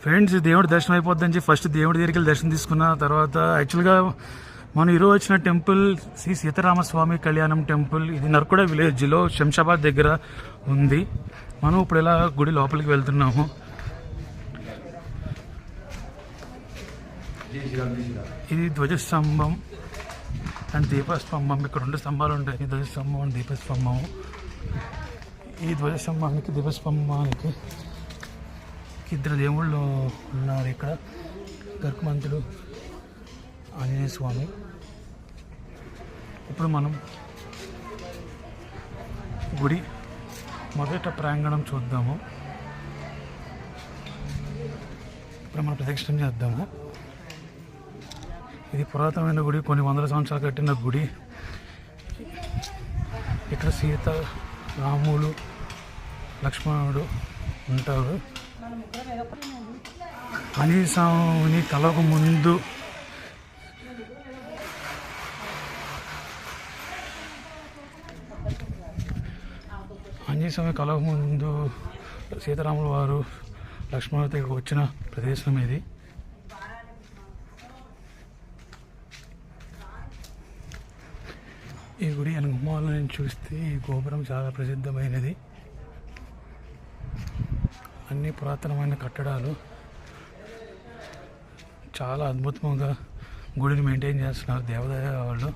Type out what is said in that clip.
Friends, దేవుడి దర్శనం అయిపోద్దని చెప్పి ఫస్ట్ దేవుడి దగ్గరికి వెళ్ళి దర్శనం తీసుకున్న తర్వాత యాక్చువల్గా మనం ఈరోజు వచ్చిన టెంపుల్ శ్రీ సీతారామస్వామి కళ్యాణం టెంపుల్. ఇది నర్కుడ విలేజ్లో శంషాబాద్ దగ్గర ఉంది. మనం ఇప్పుడు ఇలా గుడి లోపలికి వెళ్తున్నాము. ఇది ధ్వజస్తంభం అండ్ దీపస్తంభం. ఇక్కడ 2 స్తంభాలు ఉంటాయి, ధ్వజస్తంభం అండ్ దీపస్తంభం. ఈ ధ్వజస్తంభానికి దీపస్తంభానికి 2 దేవుళ్ళు ఉన్నారు. ఇక్కడ గర్భమంతుడు ఆంజనేయ స్వామి. ఇప్పుడు మనం గుడి మొదట ప్రాంగణం చూద్దాము. ఇప్పుడు మనం ప్రదక్షిణం చేద్దాము. ఇది పురాతనమైన గుడి, కొన్ని వందల సంవత్సరాలు కట్టిన గుడి. ఇక్కడ సీత, రాములు, లక్ష్మణుడు ఉంటారు. ఆంజనేయ స్వామిని కలవక ముందు సీతారాముల వారు లక్ష్మణుడితో వచ్చిన ప్రదేశం ఇది. ఈ గుడి గుమ్మాల నుంచి చూస్తే ఈ గోపురం చాలా ప్రసిద్ధమైనది. అన్ని పురాతనమైన కట్టడాలు. చాలా అద్భుతంగా గుడిని మెయింటైన్ చేస్తున్నారు దేవాదాయ వాళ్ళు.